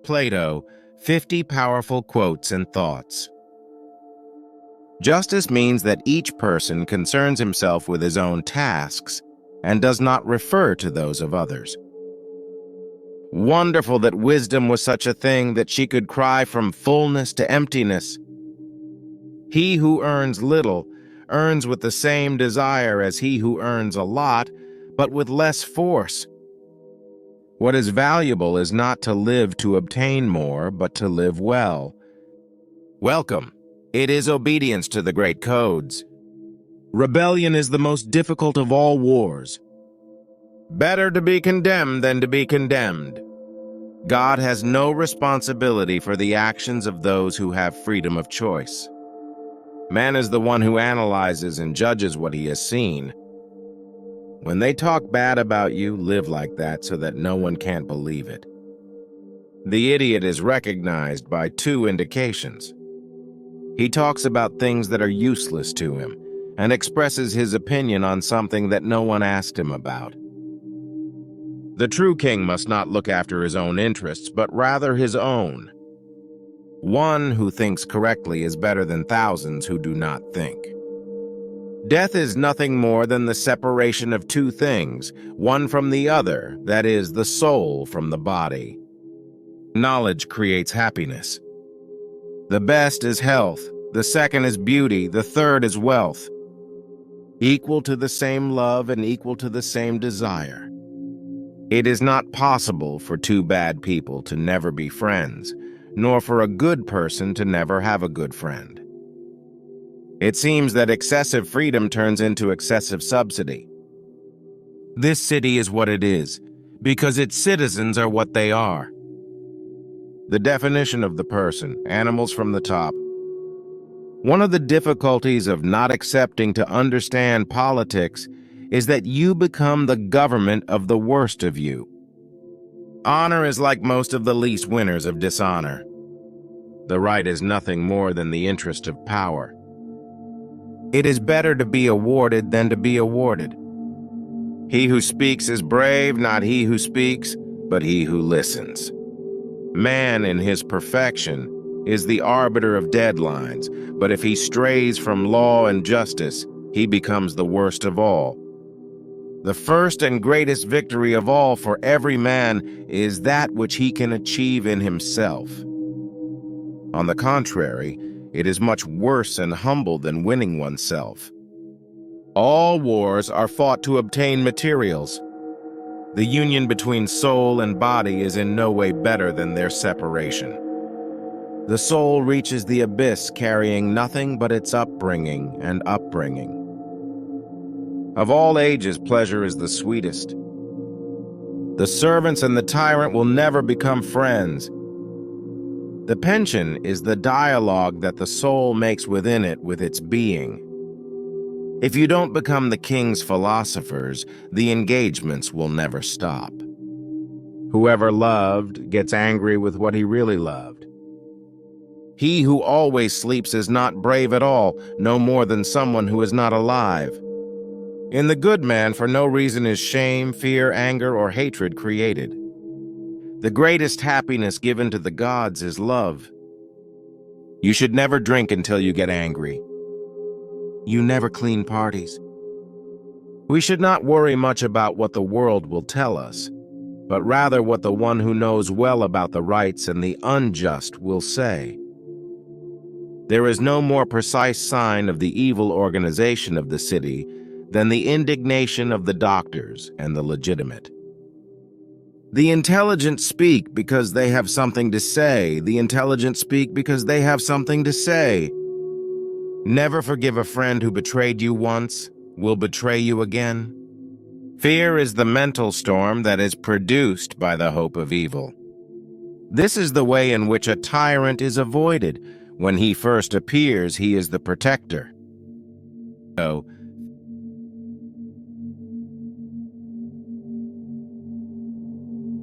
Plato, 50 Powerful Quotes and Thoughts. Justice means that each person concerns himself with his own tasks and does not refer to those of others. Wonderful that wisdom was such a thing that she could cry from fullness to emptiness. He who earns little earns with the same desire as he who earns a lot, but with less force. What is valuable is not to live to obtain more, but to live well. Welcome. It is obedience to the great codes. Rebellion is the most difficult of all wars. Better to be condemned than to be condemned. God has no responsibility for the actions of those who have freedom of choice. Man is the one who analyzes and judges what he has seen. When they talk bad about you, live like that so that no one can't believe it. The idiot is recognized by two indications. He talks about things that are useless to him and expresses his opinion on something that no one asked him about. The true king must not look after his own interests, but rather his own. One who thinks correctly is better than thousands who do not think. Death is nothing more than the separation of two things, one from the other, that is, the soul from the body. Knowledge creates happiness. The best is health, the second is beauty, the third is wealth. Equal to the same love and equal to the same desire. It is not possible for two bad people to never be friends, nor for a good person to never have a good friend. It seems that excessive freedom turns into excessive subsidy. This city is what it is, because its citizens are what they are. The definition of the person, animals from the top. One of the difficulties of not accepting to understand politics is that you become the government of the worst of you. Honor is like most of the least winners of dishonor. The right is nothing more than the interest of power. It is better to be awarded than to be awarded. He who speaks is brave, not he who speaks, but he who listens. Man in his perfection is the arbiter of deadlines, but if he strays from law and justice, he becomes the worst of all. The first and greatest victory of all for every man is that which he can achieve in himself. On the contrary, it is much worse and humble than winning oneself. All wars are fought to obtain materials. The union between soul and body is in no way better than their separation. The soul reaches the abyss carrying nothing but its upbringing and upbringing. Of all ages, pleasure is the sweetest. The servants and the tyrant will never become friends. The pension is the dialogue that the soul makes within it with its being. If you don't become the king's philosophers, the engagements will never stop. Whoever loved gets angry with what he really loved. He who always sleeps is not brave at all, no more than someone who is not alive. In the good man, for no reason is shame, fear, anger, or hatred created. The greatest happiness given to the gods is love. You should never drink until you get angry. You never clean parties. We should not worry much about what the world will tell us, but rather what the one who knows well about the rights and the unjust will say. There is no more precise sign of the evil organization of the city than the indignation of the doctors and the legitimate. The intelligent speak because they have something to say. The intelligent speak because they have something to say. Never forgive a friend who betrayed you once, will betray you again. Fear is the mental storm that is produced by the hope of evil. This is the way in which a tyrant is avoided. When he first appears, he is the protector. So,